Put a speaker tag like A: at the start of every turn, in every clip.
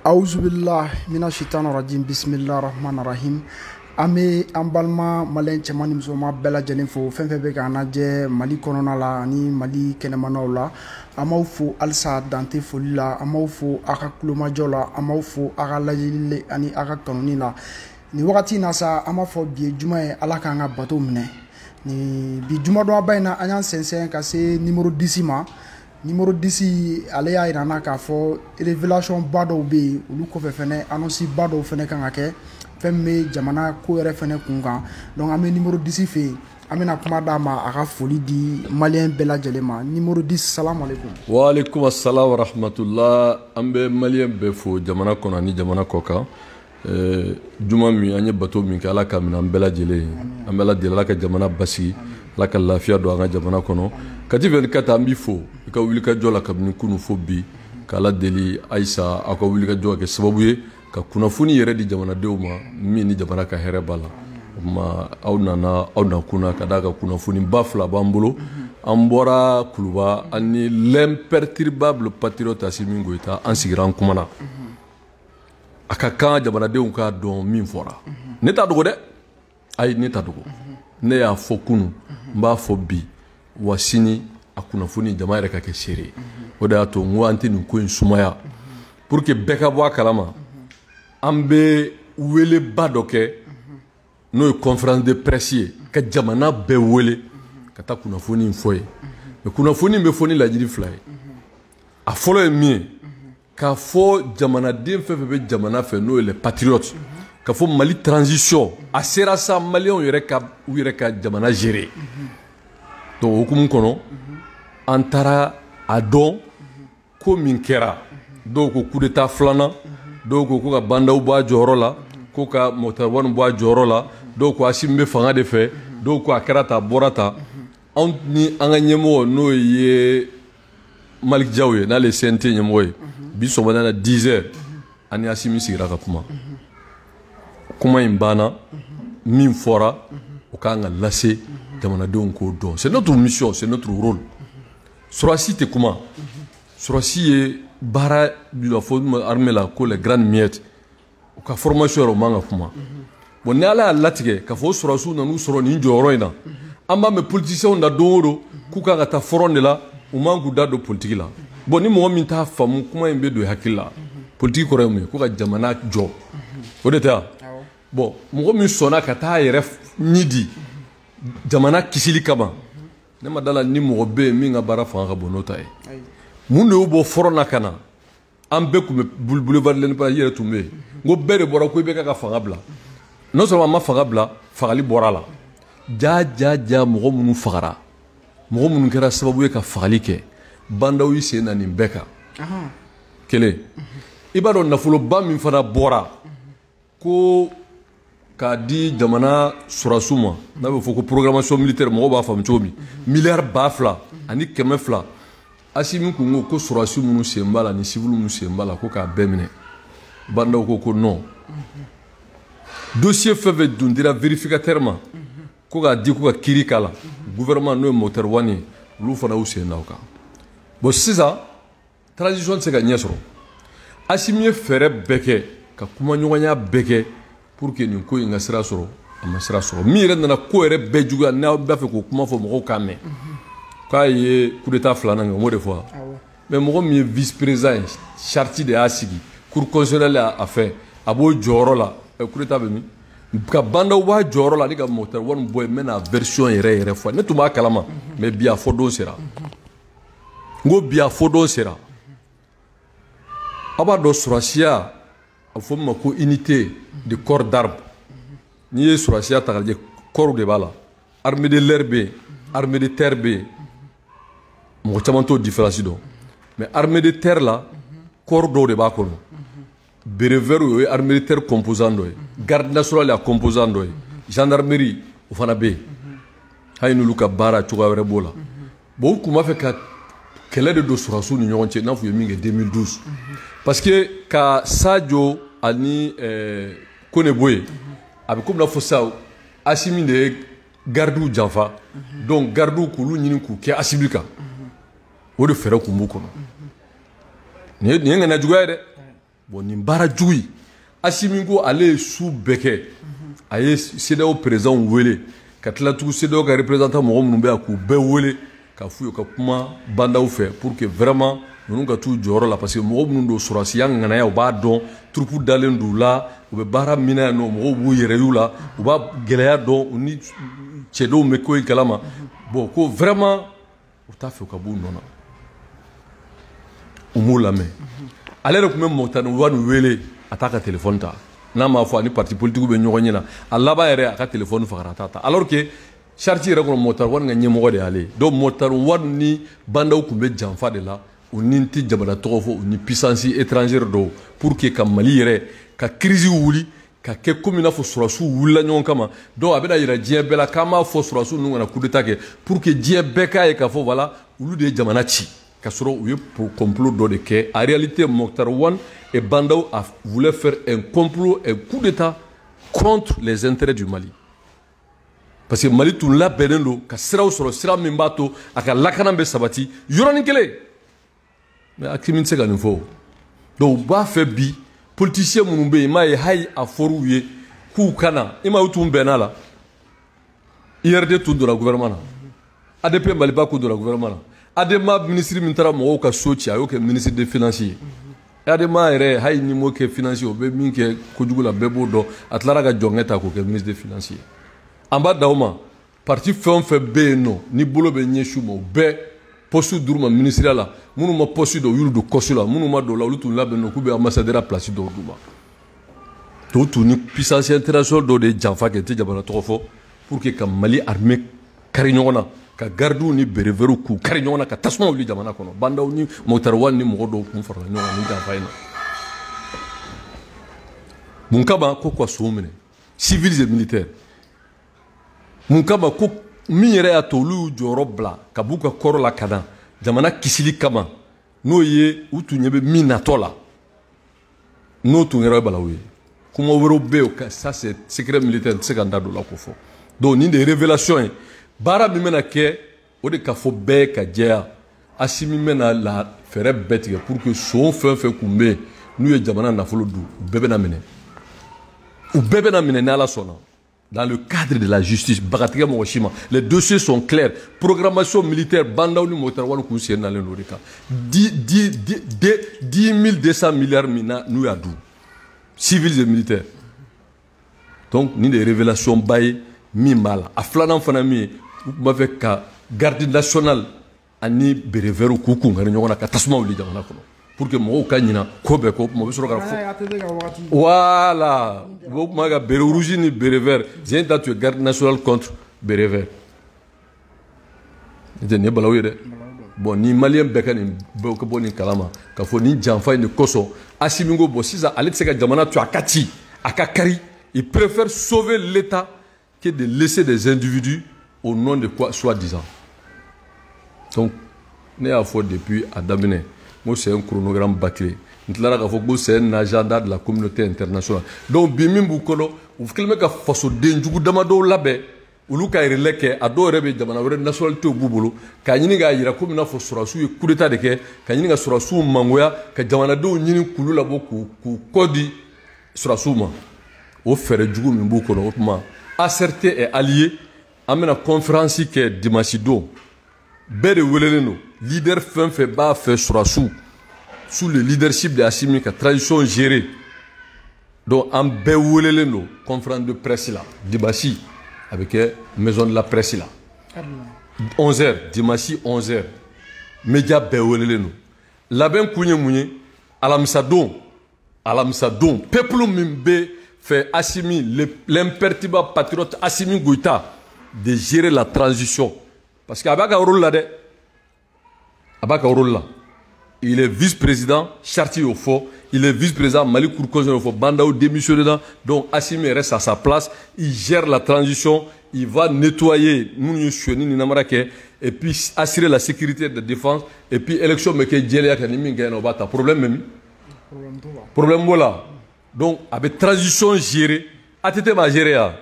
A: Auzubillah mina shaitan rajim bismillah rahman rahim. Ame ambalma malen cɛman ni musoman bɛɛ lajɛlen fo fɛn fɛn bɛ k'an lajɛ Mali kɔnɔna la ani Mali kɛnɛmanaw la. An b'aw fo halisa dante foli la, an b'aw fo a ka kulomajɔ la, an b'aw fo a ka lajɛli ani a ka kanuni la. Ni wagati in na sa an b'a fɔ bi ye juma ye, Ala k'an ka bato minɛ. Ni bi jumadɔba in na an y'an sɛnsɛn ka se numéro 10 ma. Numéro 10 ale y'a yira na k'a fɔ révélation ba dɔw bɛ yen, olu kɔfɛ fɛnɛ annonce ba dɔw fɛnɛ kan ka kɛ fɛn min bɛ jamana ko yɛrɛ fɛnɛ kun kan. Donc an bɛ numéro 10 fɛ yen, an bɛna kuma d'a ma a ka foli di maliyɛn bɛɛ lajɛlen ma. Numéro 10 salam alaikum.
B: Wa alaikum assalam wa rahmatullah. An bɛ maliyɛn bɛɛ fo jamana kɔnɔ ani jamana kɔ kan. Juma min an ye bato min kɛ Ala ka minɛ an bɛɛ lajɛlen. An bɛ Ala deli Ala ka jamana basigi, Ala ka lafiya don an ka jamana kɔnɔ. Kati 24 an b'i fo i ka wulikajɔ la kabini kunu fo bi, k'Ala deli Ayisa aw ka wulikajɔ kɛ sababu ye ka kunnafoni yɛrɛ di jamanadenw ma min ni jamana ka hɛrɛ b'a la. O tuma aw nana aw nakuna ka d'a ka kunnafoni ba fila b'an bolo. An bɔra Kuluba ani l'imperturbable patriote Assimi Goïta an sigira an kumana. A ka kan jamanadenw k'a dɔn min fɔra. Ne t'a dogo dɛ, ayi ne t'a dogo. Ne y'a fɔ kunu, n b'a fɔ bi, wa sini a kunnafoni jama yɛrɛ ka kɛ seere. O de y'a to n ko an tɛ nin ko in sumaya pour que bɛɛ ka bɔ a kalama. An bɛ weleba dɔ kɛ n'o ye conférence de presse ye ka jamana bɛɛ wele ka taa kunnafoni in fɔ ye. Mais kunnafoni in bɛ fɔ ni laɲini fila ye. A fɔlɔ ye min ye, k'a fɔ jamanaden fɛn fɛn bɛ jamana fɛ n'o ye les patriotes, k'a fɔ Mali transition a sera sa maliyɛnw yɛrɛ ka jamana gérer. Donc o hukumu kɔnɔ an taara a dɔn ko min kɛra, dɔw ko coup d'état filanan, dɔw ko ka bandaw bɔ a jɔyɔrɔ la, ko ka Moctar Wade bɔ a jɔyɔrɔ la, dɔw ko Assimi bɛ fanga de fɛ, dɔw ko a kɛra ta a bɔra ta. Anw ni an ka ɲɛmɔgɔ n'o ye Malick Diaw ye n'ale ye CNT ɲɛmɔgɔ ye, bi sɔgɔmada la 10 heures ani Assimi sigira ka kuma. Kuma in banna, min fɔra o kan ka lase jamanadenw k'o dɔn. C'est notre mission, c'est notre rôle. Surasi tɛ kuma. Surasi ye baara bi la fɔ armée la ko les grandes miettes. U ka formation yɛrɛ o man ka kuma. Bon ni Ala y'a latigɛ k'a fɔ surasiw nan'u sɔrɔ nin jɔyɔrɔ in na, an b'a mɛn politiciens na don o don k'u kan ka taa front de la, u man k'u da don politique la. Bon ni mɔgɔ min t'a faamu kuma in bɛ don hakili la, politique kɔrɔ ye mun ye? Ko ka jamana jɔ. O de tɛ wa? Bon mɔgɔ min sɔnna ka taa a yɛrɛ ɲi di jamana kisili kama, ne ma dala ni mɔgɔ bɛ yen min ka baara fanga ka bon n'o ta ye. Mun de y'u bɔ front na ka na? An bɛɛ tun bɛ boulevard l'Indépendance yɛrɛ tun bɛ yen. N ko bɛɛ de bɔra ko i bɛ ka fanga bila. Non seulement ma fanga bila, fagali bɔra la. Ja mɔgɔ minnu fagara, mɔgɔ minnu kɛra sababu ye ka fagali kɛ, bandaw yi sen na nin bɛɛ kan. Kelen, i b'a dɔn nafoloba min fana bɔra ko k'a di jamana surasiw ma, n'a bɛ fɔ ko programmation militaire, mɔgɔw b'a faamu cogo min, miliyari 2,000 ani 200. Assimi kun ko surasiw minnu sen b'a la ni civil minnu sen b'a la ko k'a bɛɛ minɛ. Bandaw ko non. Dossier fɛn fɛn dun dira vérificateur ma ko k'a di ko ka kiiri k'a la, gouvernement n'o ye Moctar Wade ye, olu fana y'u sen da o kan. Bon sisan transition tɛ se ka ɲɛ sɔrɔ. Assimi ye fɛɛrɛ bɛɛ kɛ ka kumaɲɔgɔnya bɛɛ kɛ pour que nin ko in ka sira sɔrɔ, a ma sira sɔrɔ. Min yɛrɛ nana ko yɛrɛ bɛɛ juguya, n'aw b'a fɛ k'o kuma fɔ mɔgɔw k'a mɛn, k'a ye coup d'état filanan kɛ, n b'o de fɔ. Mais mɔgɔ min ye vice président ye, charte de y'a sigi, cour constitutionnelle a fɛ, a b'o jɔyɔrɔ la, coup d'état bɛ min? Ka bandaw b'a jɔyɔrɔ la, ni ka Moctar Wade bɔ yen, n bɛna version yɛrɛ fɔ. Ne tun b'a kalama, mais bi a fɔ don sera. N ko bi a fɔ don sera. A b'a dɔn surasiya, a fɔ min ma ko unité de corps d'armes. N'i ye surasiya ta k'a lajɛ, corps de b'a la. Armée de l'air bɛ yen, armée de terre bɛ yen. Mɔgɔ caman t'o différence dɔn. Mais armée de terre la, corps dɔw de b'a kɔnɔ. Béret vert o ye armée de terre composant dɔ ye. Garde nationale a composant dɔ ye. Gendarmerie o fana bɛ yen. Hali n'olu ka baara cogoya wɛrɛ b'o la. Bon u tun b'a fɛ ka kɛlɛ de don surasiw ni ɲɔgɔn cɛ, n'a fɔ u ye min kɛ 2012. Parce que ka Sadio ani Kone bɔ yen, a bɛ komi n'a fɔ sisan Assimi de ye gardiw janfa, donc gardiw k'olu ɲini k'u kɛ Assimi kan. O de fɛɛrɛ tun b'u kɔnɔ. nin ye ŋana juguya ye dɛ bon nin baara jugu yi Assimi ko ale ye su bɛɛ kɛ a ye CEDEAO président wele ka tila tugu CEDEAO ka représentant mɔgɔ minnu bɛ yan k'u bɛɛ wele ka f'u ye ka kuma bandaw fɛ pour que vraiment ninnu ka t'u jɔyɔrɔ la parce que mɔgɔ minnu don sɔrɔsiya ŋanaya u b'a dɔn turupu dalen d'u la u bɛ baara min na yan nɔ mɔgɔw b'u yɛrɛ y'u la u b'a gɛlɛya dɔn u ni cɛdenw bɛ ko in kalama bon ko vraiment u t'a fɛ u ka b'u nɔ na u m'u lamɛn ale yɛrɛ tun bɛ Mokutari Wade wele a t'a ka téléphone ta n'a m'a fɔ a ni parti politique bɛ ɲɔgɔn ɲɛ na a laban yɛrɛ a ka téléphone fagara a t'a ta alors que charte yɛrɛ kɔnɔ Mokutari Wade ka ɲɛmɔgɔ de y'ale donc Mokutari Wade ni bandaw tun bɛ janfa de la u ni tɛ jamana tɔgɔ fɔ u ni puissance étrangère dɔw pour que ka Mali yɛrɛ ka crise wuli ka kɛ komi i n'a fɔ sɔrɔsiw wulila ɲɔgɔn kama donc a bɛna yira diɲɛ bɛɛ la k'an b'a fɔ sɔrɔsiw ninnu kana coup d'état kɛ pour que diɲɛ bɛɛ k'a ye k'a fɔ voilà olu de ye jamana ci ka sɔrɔ u ye complot dɔ de kɛ en réalité Mokutari Wade et bandaw voulaient faire un complot un coup d'état contre les intérêts du Mali parce que Mali tun labɛnnen don ka siraw sɔrɔ sira min b'a to a ka lakana bɛ sabati yɔrɔnin kelen mais Assimi tɛ se ka nin fɔ donc u b'a fɛ bi politicien minnu bɛ yen i m'a ye hali a fɔr'u ye k'u kana i m'a ye u tun bɛnn'a la IRD tun donna gouvernement na ADP Maliba tun donna gouvernement na ADEMA ministre min taara mɔgɔw ka so ci a y'o kɛ ministre des finances ye ADEMA yɛrɛ hali ni m'o kɛ financier o bɛ min kɛ kojugu la bɛɛ b'o dɔn a tilara ka jɔnkɛ ta k'o kɛ ministre des finances ye an b'a d'aw ma parti fɛn o fɛn bɛ yen nɔ ni bolo bɛ ɲɛsin u ma o bɛɛ poste d'u ma ministériel la minnu ma poste dɔw y'olu don kɔsu la minnu ma don la olu tun labɛnnen don k'u bɛ ambassadeur place dɔw d'u ma tɔw tun ni puissance internationale dɔw de ye janfa kɛ n tɛ jamana tɔgɔ fɔ pour que ka Mali armée kari ɲɔgɔn na ka gardiw ni berevɛriw k'u kari ɲɔgɔn na ka tasuma wuli jamana kɔnɔ bandaw ni Mokutari Wade ni mɔgɔ dɔw tun farala ɲɔgɔn kan ni janfa in na mun kama ko ka sow minɛ civils et militaires mun kama ko min yɛrɛ y'a to olu y'u jɔyɔrɔ bila ka b'u ka kɔrɔ la ka na jamana kisili kama n'o ye u tun ɲɛ bɛ min natɔ la n'o tun yɛrɛ bala u ye kuma wɛrɛw bɛ yen ka ça c'est secret militaire n tɛ se ka n da don o la k'o fɔ donc nin de ye révélation ye baara min bɛna kɛ o de ka fɔ bɛɛ ka jɛya Assimi bɛna la fɛɛrɛ bɛɛ tigɛ pour que son fɛn o fɛn tun bɛ yen n'u ye jamana nafolo dun u bɛɛ bɛna minɛ u bɛɛ bɛna minɛ ni Ala sɔnna dans le cadre de la justice bagatigɛ mɔgɔ si ma les dossiers sont clairs programmation militaire bandaw ni Mokutari Wade k'u sen nalen don o de kan 10 200 milliards min na n'u y'a dun civils et militaires donc nin de ye révélation ba ye min b'a la a filanan fana min ye u tun b'a fɛ ka garde nationale ani berevɛriw k'u kunkari ɲɔgɔn na ka tasuma wuli jamana kɔnɔ pour que mɔgɔw ka ɲina ko bɛɛ kɔ o tuma u bɛ sɔrɔ ka fɔ voilà o tuma ka bere rouge ni bere vert j'ai ta tu es garde nationale contre bere vert nin ye balawu ye dɛ bon ni maliyɛn bɛɛ ka nin bɛɛ ka bɔ nin kalama ka fɔ nin janfa in de kosɔn Assimi ko bon sisan ale tɛ se ka jamana to a ka ci a ka kari il préfère sauver l'État que de laisser des individus au nom de quoi soi-disant donc ne y'a fɔ depuis a daminɛ moi c'est un chronogramme bâclé n tilara k'a fɔ ko c'est un agenda de la communauté internationale donc bi min b'u kɔnɔ u kɛlen bɛ ka fasoden jugu damadɔw labɛn olu ka relais kɛ a dɔw yɛrɛ bɛ jamana wɛrɛ nationalité b'u bolo k'a ɲini k'a jira komi i n'a fɔ sɔrɔsiw ye coup d'état de kɛ ka ɲini ka sɔrɔsiw mangoya ka jamanadenw ɲini k'olu labɔ k'u kɔ di sɔrɔsiw ma o fɛɛrɛ jugu min b'u kɔnɔ o tuma ACRT est allié an bɛna conférence kɛ dimanche don bɛɛ de welelen don leader fɛn fɛn b'a fɛ sɔrɔsiw sous le leadership de Assimi ka transition gérée donc an bɛɛ welelen don conférence de presse la dimanche a bɛ kɛ maison de la presse la 11h dimanche 11h média bɛɛ welelen don labɛn kun ye mun ye alamisa don peuple min bɛ fɛ Assimi l'imperturbable patriote Assimi Goïta de gérer la transition parce que a b'a ka rôle la dɛ a b'a ka rôle la il est vice-président charte y'o fɔ il est vice-président Mali Cour constitutionnelle y'o fɔ bandaw démissionné na donc Assimi reste à sa place il gère la transition il va nettoyer minnu ye sonyani ni namara kɛ et puis assurer la sécurité de défense et puis élection bɛ kɛ jɛlenya kan ni min gagné na o b'a ta problème bɛ min problème b'o la donc a bɛ transition gérer ATT b'a gérer ya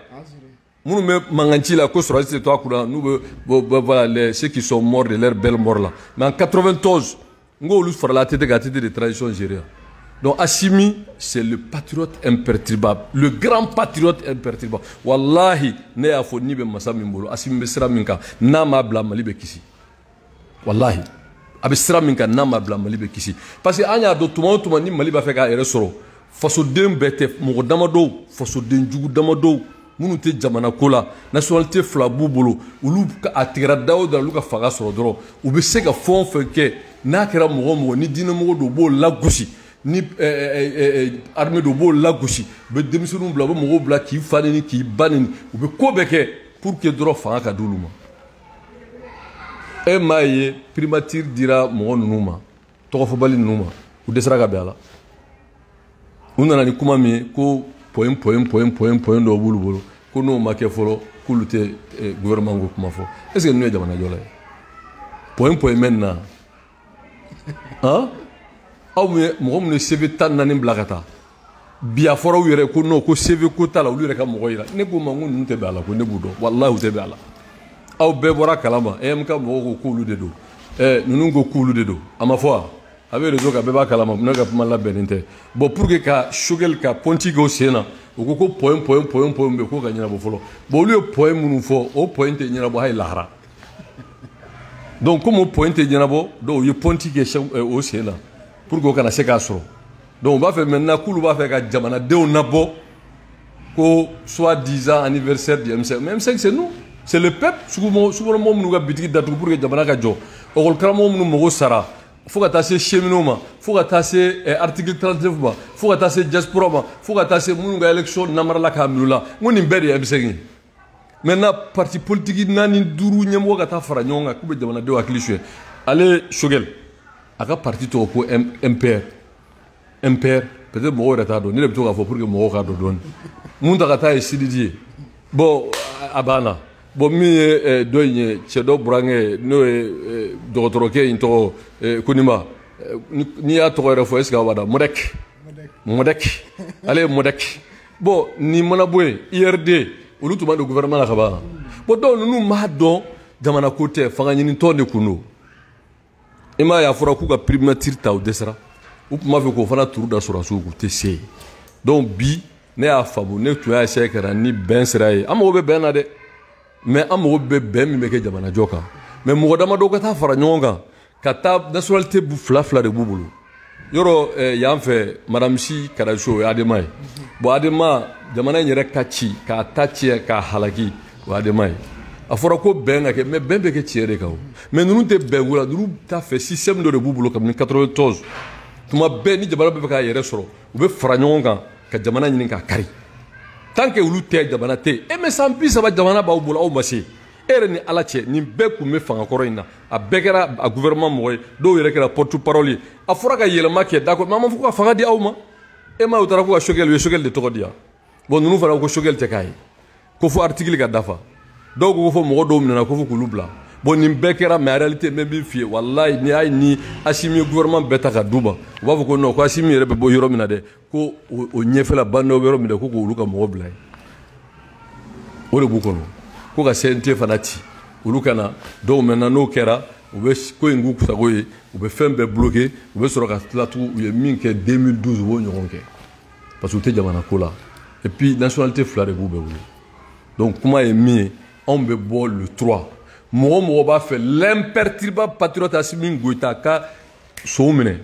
B: minnu bɛ mankan ci la ko sɔrɔdasi tɛ to a kunna n'u bɛ voilà ceux qui sont morts de leur belle mort là mais en 91 ngolu farala tete ga tete de tradition nigérienne. Donc Assimi, c'est le patriote imperturbable, le grand patriote imperturbable. Wallahi, ne ya fo ni be masa min bolo, Assimi be sira min kan, na ma bla Mali be kisi. Wallahi, abe sira min kan na ma bla Mali be kisi. Parce que anya do tuma ni Mali ba fe ka ere soro. Faso den bete mo damado, faso den jugu damado, munu te jamana kola, nationalité flabu bolo, ulu ka atira dawo da luka faga soro doro, u be se ka fon fe ke na kera mo ni dina mo do bo la gusi. Ni armée de bol la gauche be demisunu bla bo mo bla ki fani ni ki banini ou be ko beke pour que dro fa ka duluma e maye primature dira mo numa to fo bali numa ou desra ga bela unana ni kuma mi ko point do bulu bulu ko no make folo ko lute gouvernement go kuma fo est-ce que nous jamana jola point maintenant hein aw mɔgɔ minnu CV 14 bila ka taa bi a fɔra u yɛrɛ ko non ko CV ko t'a la olu yɛrɛ ka mɔgɔ yira ne ko ma ko ninnu tɛ bɛn a la ko ne b'u dɔn walahi u tɛ bɛn a la aw bɛɛ bɔra kalama EM ka mɔgɔw ko k'olu de don ninnu ko k'olu de don a ma fɔ wa a bɛ réseau kan bɛɛ b'a kalama ne ka kuma labɛnnen tɛ bon pour que ka Choguel ka pɔnti kɛ o sen na u ko point bɛ k'o ka ɲɛnabɔ fɔlɔ bon olu ye point minnu fɔ o point tɛ ɲɛnabɔ hali lahara donc comme o point tɛ ɲɛnabɔ donc u ye pɔnti kɛ o sen na pour que kana se k'a sɔrɔ donc on b'a fait maintenant k'olu b'a fɛ ka jamanadenw nabɔ ko soi-disant anniversaire du M5 mais M5 c'est nous c'est le peuple sukɔnɔmɔgɔw minnu ka bitigi datugu pour que jamana ka jɔ ɔkɔlikaramɔgɔ minnu mago sara fo ka taa se cheminot ma fo ka taa se article 39 ma fo ka taa se diaspora ma fo ka taa se minnu ka élection namarala k'a minɛ u la n ko nin bɛɛ de ye M5 ye maintenant parti politique 4 5 ɲɛmɔgɔ ka taa fara ɲɔgɔn kan k'u bɛ jamanadenw hakili suɲɛ ale Choguel a ka parti tɔgɔ ko MPR peut-être mɔgɔw yɛrɛ t'a dɔn ne de bɛ to k'a fɔ pour que mɔgɔw k'a dɔn dɔɔni mun ta ka taa ye Sididi ye bon a banna bon min ye dɔ in ye cɛ dɔ burankɛ n'o ye dɔgɔtɔrɔkɛ in tɔgɔ Koniba n'i y'a tɔgɔ yɛrɛ fɔ est-ce que a b'a dɔn Modek ale ye Modek bon nin mana bɔ yen IRD olu tun b'a don gouvernement la ka ban bon donc ninnu m'a dɔn jamana ko tɛ fanga ɲinitɔn de kun don. I m'a ye a fɔra k'u ka primature ta u dɛsɛra u tun b'a fɛ k'o fana turu da sɔrɔsiw k'u tɛ se donc bi ne y'a faamu ne tun y'a essayé ka na ni bɛn sira ye an mago bɛ bɛn na dɛ mais an mago bɛ bɛn min bɛ kɛ jamanajɔ kan mais mɔgɔ damadɔ ka taa fara ɲɔgɔn kan ka taa nationalité fila de b'u bolo yɔrɔ yan fɛ madame si Karacho o ye Adema ye bon Adema jamana in yɛrɛ ka ci k'a ta tiɲɛ k'a halaki o ye Adema ye a fɔra ko bɛn ka kɛ mais bɛn bɛ kɛ tiɲɛ de kan o mais ninnu tɛ bɛn ko la ninnu t'a fɛ système dɔ de b'u bolo kabini 94 tuma bɛɛ ni jamana bɛ fɛ k'a yɛrɛ sɔrɔ u bɛ fara ɲɔgɔn kan ka jamana ɲini k'a kari tant que olu tɛ jamana tɛ yen mais san 30 jamana b'aw bolo aw ma se e yɛrɛ ni Ala cɛ nin bɛɛ tun bɛ fanga kɔrɔ in na a bɛɛ kɛra a gouvernement mɔgɔ ye dɔw yɛrɛ kɛra porte parole ye a fɔra ka yɛlɛma kɛ d'accord mais an m'a fɔ ko ka fanga di aw ma e ma u taara ko ka Choguel u ye Choguel de tɔgɔ di yan bon ninnu fana ko Choguel tɛ k'a ye ko fo article ka dafa dɔw ko fɔ mɔgɔ dɔw minɛna ko fo k'olu bila bon nin bɛɛ kɛra mais en réalité n bɛ min f'i ye walayi ni y'a ye ni Assimi ye gouvernement bɛɛ ta ka d'u ma u b'a fɔ ko non ko Assimi yɛrɛ bɛ bɔ yɔrɔ min na dɛ ko o ɲɛfɛla bandaw bɛ yɔrɔ min na ko k'olu ka mɔgɔ bila yen o de b'u kɔnɔ ko ka CNT fana ci olu ka na donc maintenant n'o kɛra u bɛ ko in k'u sago ye u bɛ fɛn bɛɛ bloqué u bɛ sɔrɔ ka tila tugun u ye min kɛ 2012 u b'o ɲɔgɔn kɛ parce que u tɛ jamana ko la et puis nationalité fila de b'u bɛɛ bolo donc kuma ye min ye anw bɛ bɔ le 3 mɔgɔ mɔgɔ b'a fɛ l'imperturbable patriote Assimi Goïta ka sow minɛ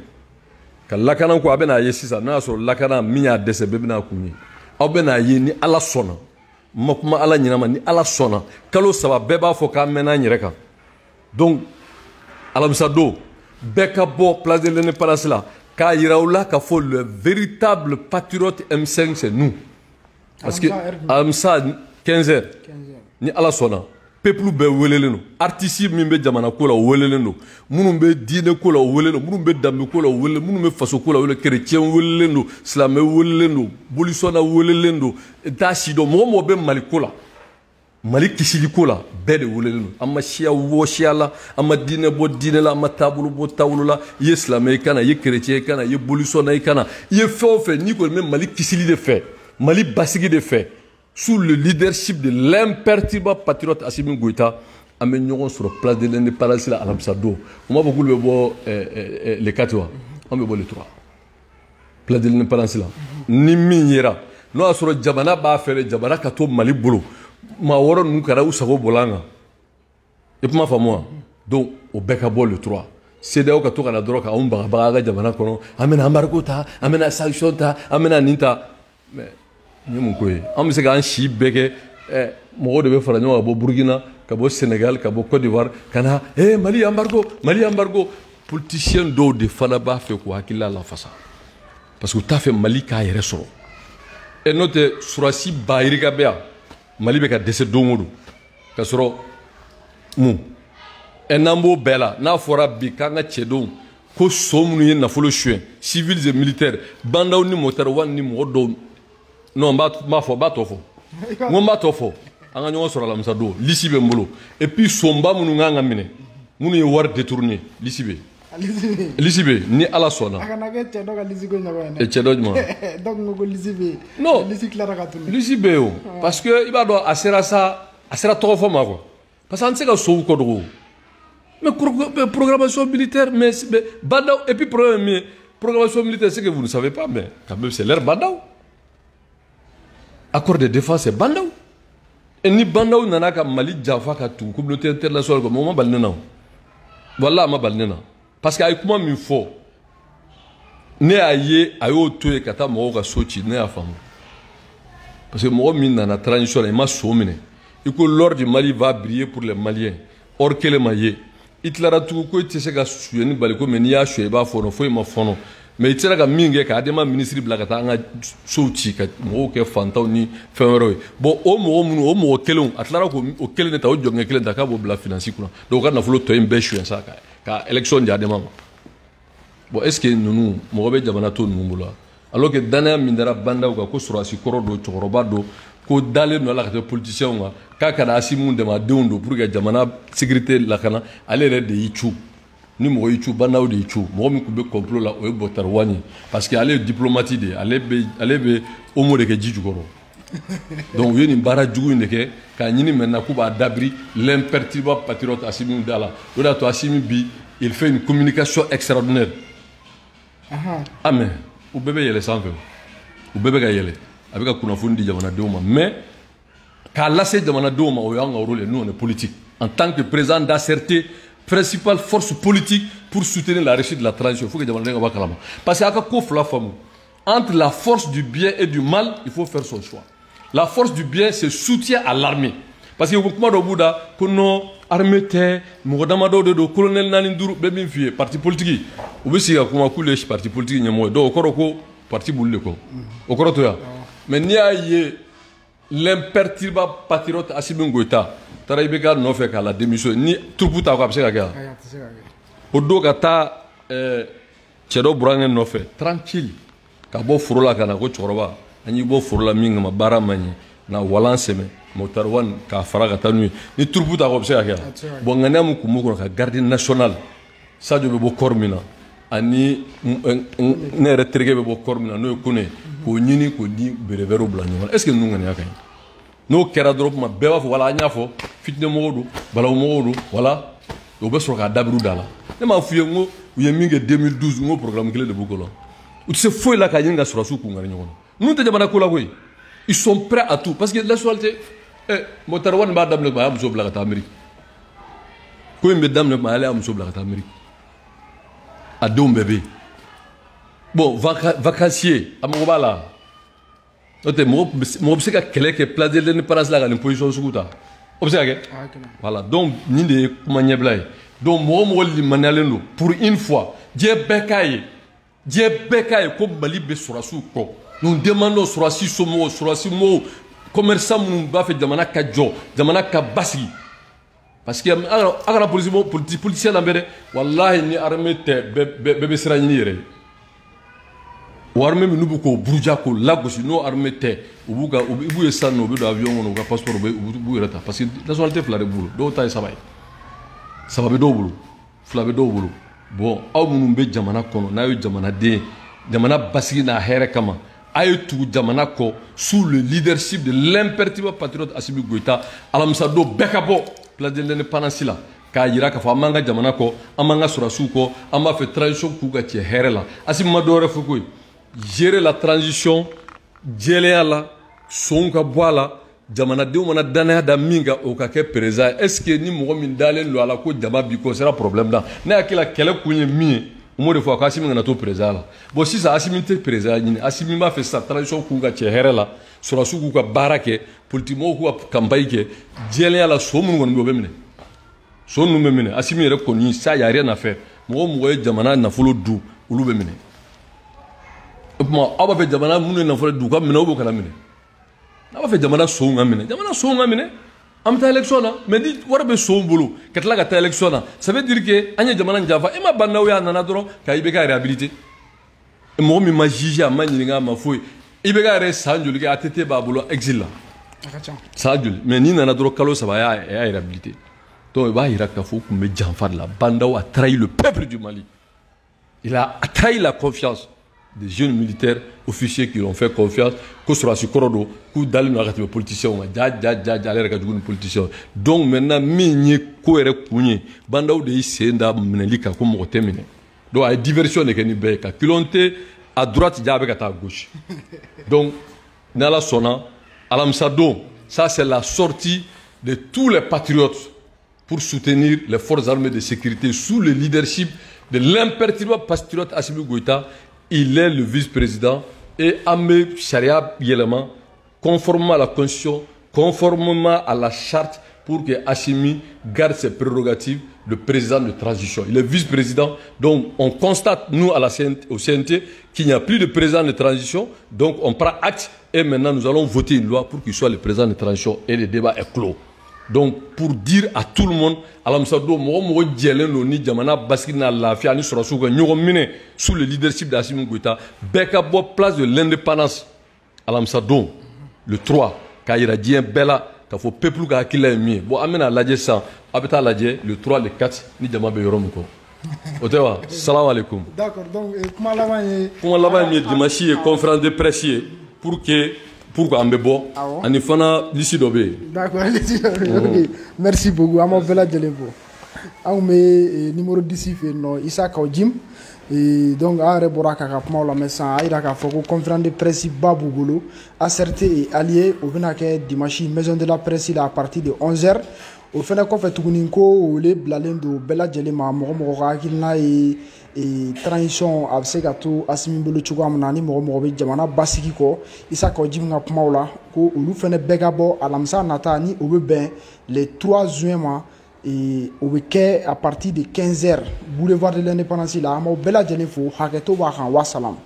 B: ka lakana ko a bɛ n'a ye sisan n'a y'a sɔrɔ lakana min y'a dɛsɛ bɛɛ bɛ n'a kun ye aw bɛ n'a ye ni Ala sɔnna ma kuma Ala ɲɛnama ni Ala sɔnna kalo 3 bɛɛ b'a fɔ k'an mɛnna an yɛrɛ kan donc alamisa don bɛɛ ka bɔ place de l'Indépendance la k'a yira u la k'a fɔ le véritable patriote M5 c'est nous parce que alamisa 15h ni Ala sɔnna peuple bɛɛ welelen don artiste min bɛ jamana ko la o welelen don minnu bɛ diinɛ ko la o welelen don minnu bɛ danbe ko la o welelen minnu bɛ faso ko la o welelen chrétien welelen don silamɛ welelen don bolisɔnna welelen don t'a si dɔn mɔgɔ mɔgɔ bɛ Mali ko la Mali kisili ko la bɛɛ de welelen don an ma siya bɔ siya la an ma diinɛ bɔ diinɛ la an ma taabolo bɔ taabolo la i ye silamɛ i kana i ye chrétien i kana i ye bolisɔnna i kana i ye fɛn o fɛn n'i kɔni bɛ Mali kisili de fɛ Mali basigi de fɛ sous le leadership de l'imperturbable patriote Assimi Goïta an bɛ ɲɔgɔn sɔrɔ place de l'indépendance la alamisa don u m'a fɔ k'olu bɛ bɔ les 4 wa an bɛ bɔ les 3 place de l'indépendance la ni min yera n'o y'a sɔrɔ jamana b'a fɛ jamana ka to Mali bolo maa wɔɔrɔ ninnu kɛra u sago bɔla an kan i kuma faamu wa donc o bɛɛ ka bɔ les 3 CEDEAO ka to ka na dɔrɔn k'anw bagabaga an ka jamana kɔnɔ an bɛna embargo ta an bɛna sanction ta an bɛna nin ta mais nin ye mun ko ye an bɛ se k'an si bɛɛ kɛ mɔgɔw de bɛ fara ɲɔgɔn kan ka bɔ Burkina ka bɔ Sénégal ka bɔ Côte d'Ivoire ka na Mali embargo politicien dɔw de fana b'a fɛ k'u hakilila lafasa parce que u t'a fɛ Mali k'a yɛrɛ sɔrɔ n'o tɛ surasi bayirika bɛ yan Mali bɛ ka dɛsɛ don o don ka sɔrɔ mun n'an b'o bɛɛ la n'a fɔra bi k'an ka cɛdenw ko so minnu ye nafolo suɲɛ civils et militaires bandaw ni mɔtɛriw ni mɔgɔ dɔw non n b'a fɔ n b'a tɔ fɔ n ko n b'a tɔ fɔ an ka ɲɔgɔn sɔrɔ alamisa don lisi bɛ n bolo et puis sonba minnu kan ka minɛ minnu ye wari détourné lisi bɛ lisi bɛ ni ala sɔnna. a kana kɛ cɛ dɔ ka lisi ko ɲɔgɔn ye dɛ. cɛ dɔ jumɛn. dɔ kun ko lisi bɛ yen. non lisi tilara ka tunu. lisi bɛ yen o parce que i b'a dɔn a sera tɔgɔ fɔ ma quoi parce que an tɛ se ka sow kɔ dogo. Mais programmation militaire, mais Badao, et puis problème, programmation militaire, c'est que vous ne savez pas, mais quand même c'est l'air Badao. Accord de défense, c'est Badao. Et ni Badao n'a qu'à Mali, Jaffa, qu'à tout, communauté internationale, comme on m'a balné. Voilà, m'a balné. Parce qu'il comment il faut. Ne aïe, aïe, tout et kata, moi, au sorti, ne a femme. Parce que moi, mine dans la transition, il m'a sommé. Et que l'ordre du Mali va briller pour les Maliens. Or, quel est maillé? Itlara tugu ko ite se ka suye ni baliko mais ni y'a suye i b'a fɔnɔ foyi ma fɔnɔ mais i tɛ se ka min kɛ ka adama ministre bila ka taa an ka sow ci ka mɔgɔw kɛ fantanw ni fɛn wɛrɛw ye bon o mɔgɔ minnu o mɔgɔ kelenw a tilara k'o kelen de ta o jɔnkɛ kelen ta k'a b'o bila finance kunna donc o ka nafolo tɔ in bɛɛ suye sa ka élection di adama ma bon est ce que ninnu mɔgɔ bɛ jamana to ninnu bolo alors que danaya min dara bandaw kan ko sɔrɔdasi kɔrɔ don cɛkɔrɔba don ko dalen don a la ka kɛ politicien kan k'a kana Asimu dɛmɛdenw don pour que jamana sécurité lakana ale yɛrɛ de y'i cu ni mɔgɔ y'i cu bandaw de y'i cu mɔgɔ min tun bɛ complot la o ye Bɔtari Wani parce que ale ye diplomate de ye ale bɛ homo de kɛ ji jukɔrɔ donc u ye nin baara jugu in de kɛ k'a ɲini maintenant k'u b'a dabiri l'imperturbable patriote Asimu da la o de y'a to Asimu bi il fait une communication extraordinaire ah mais u bɛɛ bɛ yɛlɛ sanfɛ u bɛɛ bɛ ka yɛlɛ a bɛ ka kunnafoni di jamanadenw ma mais k'a lase jamanadenw ma o y'an ka rôle ye nous on est politique en tant que président d'ACRT principale force politique pour soutenir la réussite de la transition il faut que jamanaden ka bɔ a kalama parce que a ka ko fila faamu entre la force du bien et du mal il faut faire son choix la force du bien c'est soutien à l'armée parce que kuma dɔ b'u da ko non armée tɛ mɔgɔ damadɔ de don colonel naani duuru bɛɛ min f'i ye parti politique u bɛ sigi ka kuma k'olu ye parti politique ɲɛmɔgɔ ye donc o kɔrɔ ko parti b'olu de kɔ o kɔrɔ to yan mais n'i y'a ye l'imperturbable patriote Assimi Goïta taara IBK nɔfɛ k'a la démission ni troupe t'a kɔ a bɛ se ka kɛ wa o don ka taa cɛ dɔ burankɛ nɔfɛ tranquille ka bɔ foro la ka na ko cɛkɔrɔba an y'i bɔ foro la min kama baara ma ɲɛ na walan sɛmɛ Bɔtari Wani k'a fara ka taa n'u ye ni troupe t'a kɔ a bɛ se ka kɛ wa bon ŋaniya min tun b'u kɔnɔ ka garde nationale Sadio bɛ bɔ corps min na ani ne yɛrɛ terikɛ bɛ bɔ corps min na n'o ye Kone k'o ɲini k'o di berebɛrɛw bila ɲɔgɔn na est ce que ninnu ŋaniya ka ɲi n'o kɛra dɔrɔn tuma bɛɛ b'a fɔ wala an y'a fɔ fitinɛmɔgɔw don balawumɔgɔw don wala o bɛ sɔrɔ k'a dabiri da la ne m'a f'i ye n ko u ye min kɛ 2012 n ko programme kelen de b'u kɔ la u tɛ se foyi la k'a ɲini ka sɔrɔsiw kun kari ɲɔgɔn na ninnu tɛ jamana ko la koyi ils sont prêts à tout parce que l'actualité Bɔtari Wani b'a daminɛ tuma a y'a muso bila ka taa Amérique ko in bɛ daminɛ tuma ale y'a muso bila ka taa Amérique a denw bɛɛ bɛ yen bon vacancier a mago b'a la n'o tɛ mɔgɔ bɛ se ka kɛlɛ kɛ place de l'indépendance la ka nin position sugu ta o bɛ se ka kɛ voilà donc nin de ye kuma ɲɛbila ye donc mɔgɔ o mɔgɔ limaniyalen don pour une fois diɲɛ bɛɛ k'a ye ko Mali bɛ sɔrɔsiw kɔ nous demandons sɔrɔsi somɔgɔw sɔrɔsi mɔgɔw commerçant minnu b'a fɛ jamana ka jɔ jamana ka basigi parce que a kana politicien lamɛn dɛ walahi ni armée tɛ bɛɛ bɛ siran ɲini yɛrɛ ye o armée min n'u bɛ k'o buruja k'o lagosi n'o armée tɛ u b'u ye sisan nɔ u bɛ don avion kɔnɔ u ka passeport u b'u yɛrɛ ta parce que nationalité fila de b'u bolo dɔw ta ye 3 ye 3 bɛ dɔw bolo 2 bɛ dɔw bolo bon aw minnu bɛ jamana kɔnɔ n'a ye jamanaden jamana basigi n'a hɛrɛ kama a ye tugu jamana kɔ sous le leadership de l'imperturbable patriote Assimi Goïta alamisa don bɛɛ ka bɔ place de l'indépendance la k'a yira k'a fɔ an m'an ka jamana kɔ an m'an ka sɔrɔdasiw kɔ an b'a fɛ transition k'u ka cɛ hɛrɛ la Assimi ma dɔ wɛrɛ fɔ koyi gérer la transition jɛlenya la sɔnw ka bɔ a la jamanadenw mana danaya da min kan o ka kɛ président est ce que ni mɔgɔ min dalen don a la ko jama b'i kɔ sera problème da ne hakili la kɛlɛ kun ye min ye u m'o de fɔ ko Assimi kana to président la bon sisan Assimi tɛ président ɲini Assimi b'a fɛ sisan transition k'u ka cɛ hɛrɛ la sɔrɔdasiw k'u ka baara kɛ politique mɔgɔw k'u ka campagne kɛ jɛlenya la so minnu kɔni bɛ o bɛ minɛ so ninnu bɛ minɛ Assimi yɛrɛ kɔni ça y a rien à faire mɔgɔ o mɔgɔ ye jamana nafolo dun olu bɛ minɛ o tuma aw b'a fɛ jamana minnu ye nafolo dun u ka minɛ ou bien u kana minɛ n'a b'a fɛ jamana sow ka minɛ jamana sow ka minɛ an bɛ taa élection na mais ni wari bɛ sow bolo ka tila ka taa élection na ça veut dire que an ye jamana janfa e ma ban n'aw ye a nana dɔrɔn ka IBK réhabilité mɔgɔ min ma juge a ma ɲininka a ma foyi IBK yɛrɛ san joli kɛ ATT b'a bolo exil la san joli mais n'i nana dɔrɔn kalo saba a y'a réhabilité donc i b'a yira k'a fɔ u tun bɛ janfa de la Bandaw a trahi le peuple du Mali il a trahi la confiance des jeunes militaires officiers qui lui ont fait confiance ko sɔrɔdasi kɔrɔ don k'u dalen don a ka tɛmɛ politiciens ma ja ale yɛrɛ ka jugu ni politiciens donc maintenant min ye ko yɛrɛ kun ye Bandaw de y'i sen da minɛli kan ko mɔgɔ tɛ minɛ donc a ye diversion de kɛ ni bɛɛ ye ka kilonte à droite ja a bɛ ka taa à gauche donc ni Ala sɔnna alamisa don ça c'est la sortie de tous les patriotes pour soutenir les forces armées de sécurité sous le leadership de l'imperturbable patriote Assimi Goïta. Il est le vice-président et Amé Sharia Yelema, conformément à la Constitution, conformément à la charte pour que Assimi garde ses prérogatives de président de transition. Il est vice-président, donc on constate, nous, au CNT, qu'il n'y a plus de président de transition, donc on prend acte et maintenant nous allons voter une loi pour qu'il soit le président de transition et le débat est clos. Donc, pour dire à tout le monde, alamsado mɔgɔ jɛlen don ni jamana basigi n'a lafiya ni sɔrɔdasiw ka ɲɔgɔn minɛ sous le leadership d'Assimi Goïta bɛɛ ka bɔ place de l'indépendance alamsado le 3 k'a yira diɲɛ bɛɛ la k'a fɔ peuple ka hakilila ye min ye bon an bɛna lajɛ sisan a bɛ taa lajɛ le 3 le 4 ni jama bɛ yɔrɔ min kɔ o tɛ wa salamu aleykum.
A: D'accord, donc kuma laban ye.
B: kuma laban min ye dimanche ye conférence de presse ye pour que. Pourquoi on bebo ani fana lisi dɔ bɛ yen. D'accord,
A: lisi dɔ bɛ yen. Ok, merci beaucoup. An b'aw bɛɛ lajɛlen fo. Anw bɛ numéro 10 fɛ yen nɔ Isa Kawjim. Donc an yɛrɛ bɔra k'a ka kumaw lamɛn sisan a yira k'a fɔ ko conférence de presse ba b'u bolo ACRT et alliés o bɛna kɛ dimanche maison de la presse la à partir de 11h. O fɛnɛ kɔfɛ tuguni ko wele bilalen don bɛɛ lajɛlen ma mɔgɔ mɔgɔ ka hakilina ye transition a bɛ se ka to Assimi bolo cogoya min na ni mɔgɔ mɔgɔ bɛ jamana basigi kɔ Isa Kawjim ka kumaw la ko olu fɛnɛ bɛɛ ka bɔ alamisa nata ni o bɛ bɛn le 3 juin ma o bɛ kɛ à partir de 15h boulevard de l'indépendance la an b'aw bɛɛ lajɛlen fo hakɛto b'a kan wa salam.